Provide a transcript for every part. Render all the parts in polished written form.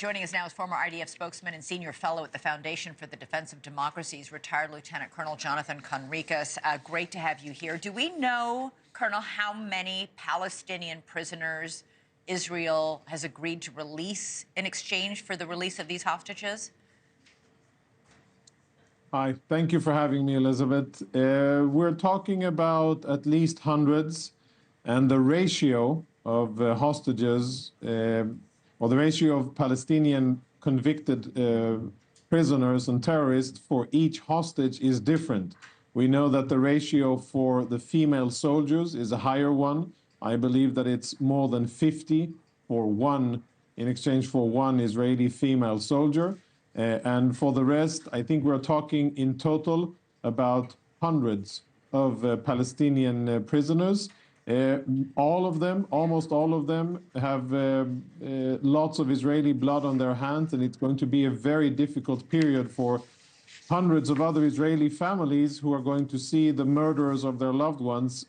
Joining us now is former IDF spokesman and senior fellow at the Foundation for the Defense of Democracies, retired Lieutenant Colonel Jonathan Conricus. Great to have you here. Do we know, Colonel, how many Palestinian prisoners Israel has agreed to release in exchange for the release of these hostages? Hi, thank you for having me, Elizabeth. We're talking about at least hundreds, and the ratio of hostages, or the ratio of Palestinian convicted prisoners and terrorists for each hostage is different. We know that the ratio for the female soldiers is a higher one. I believe that it's more than 50 for one, in exchange for one Israeli female soldier. And for the rest, I think we're talking in total about hundreds of Palestinian prisoners. All of them, almost all of them, have lots of Israeli blood on their hands, and it's going to be a very difficult period for hundreds of other Israeli families who are going to see the murderers of their loved ones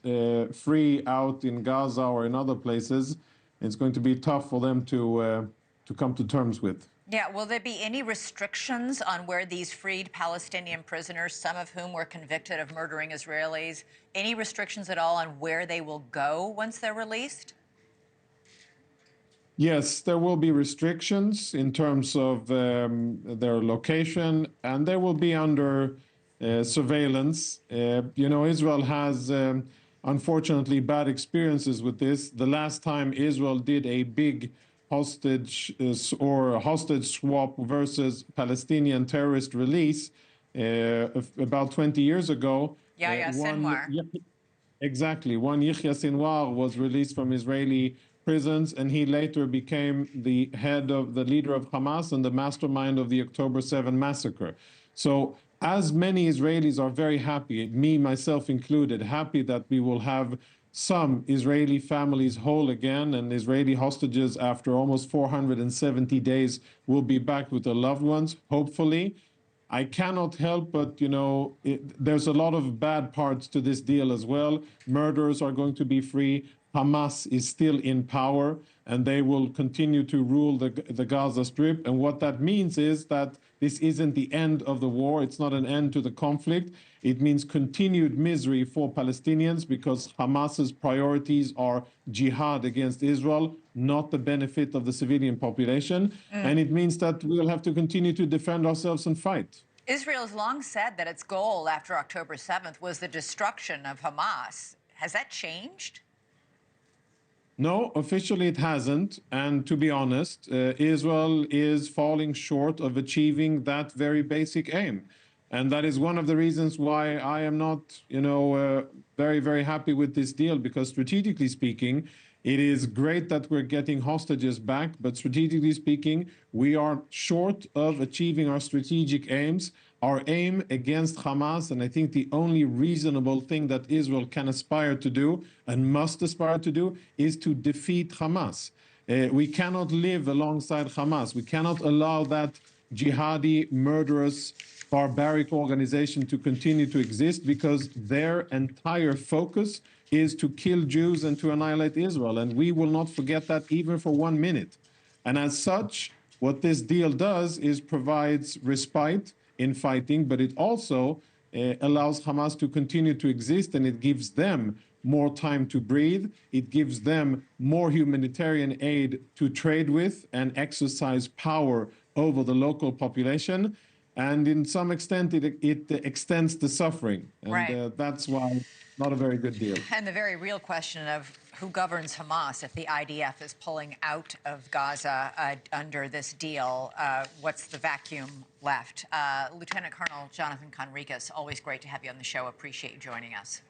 free out in Gaza or in other places. It's going to be tough for them to come to terms with. Yeah, will there be any restrictions on where these freed Palestinian prisoners, some of whom were convicted of murdering Israelis, any restrictions at all on where they will go once they're released? Yes, there will be restrictions in terms of their location, and they will be under surveillance. Israel has, unfortunately, bad experiences with this. The last time Israel did a big hostage or hostage swap versus Palestinian terrorist release about 20 years ago. Sinwar. Exactly. One Yahya Sinwar was released from Israeli prisons, and he later became the leader of Hamas and the mastermind of the October 7 massacre. So as many Israelis are very happy, me, myself included, happy that we will have some Israeli families whole again, and Israeli hostages after almost 470 days will be back with their loved ones, hopefully. I cannot help but, there's a lot of bad parts to this deal as well. Murderers are going to be free. Hamas is still in power, and they will continue to rule the Gaza Strip. And what that means is that this isn't the end of the war. It's not an end to the conflict. It means continued misery for Palestinians because Hamas's priorities are jihad against Israel, not the benefit of the civilian population. And it means that we'll have to continue to defend ourselves and fight. Israel's long said that its goal after October 7th was the destruction of Hamas. Has that changed? No, officially it hasn't. And to be honest, Israel is falling short of achieving that very basic aim. And that is one of the reasons why I am not, very, very happy with this deal, because strategically speaking, it is great that we're getting hostages back, but strategically speaking, we are short of achieving our strategic aims, our aim against Hamas. And I think the only reasonable thing that Israel can aspire to do and must aspire to do is to defeat Hamas. We cannot live alongside Hamas. We cannot allow that jihadi, murderous, barbaric organization to continue to exist, because their entire focus is to kill Jews and to annihilate Israel. And we will not forget that even for 1 minute. And as such, what this deal does is provides respite in fighting, but it also allows Hamas to continue to exist, and it gives them more time to breathe. It gives them more humanitarian aid to trade with and exercise power over the local population. And in some extent, it extends the suffering. And that's why not a very good deal. And the very real question of who governs Hamas if the IDF is pulling out of Gaza under this deal, what's the vacuum left? Lieutenant Colonel Jonathan Conricus, always great to have you on the show. Appreciate you joining us.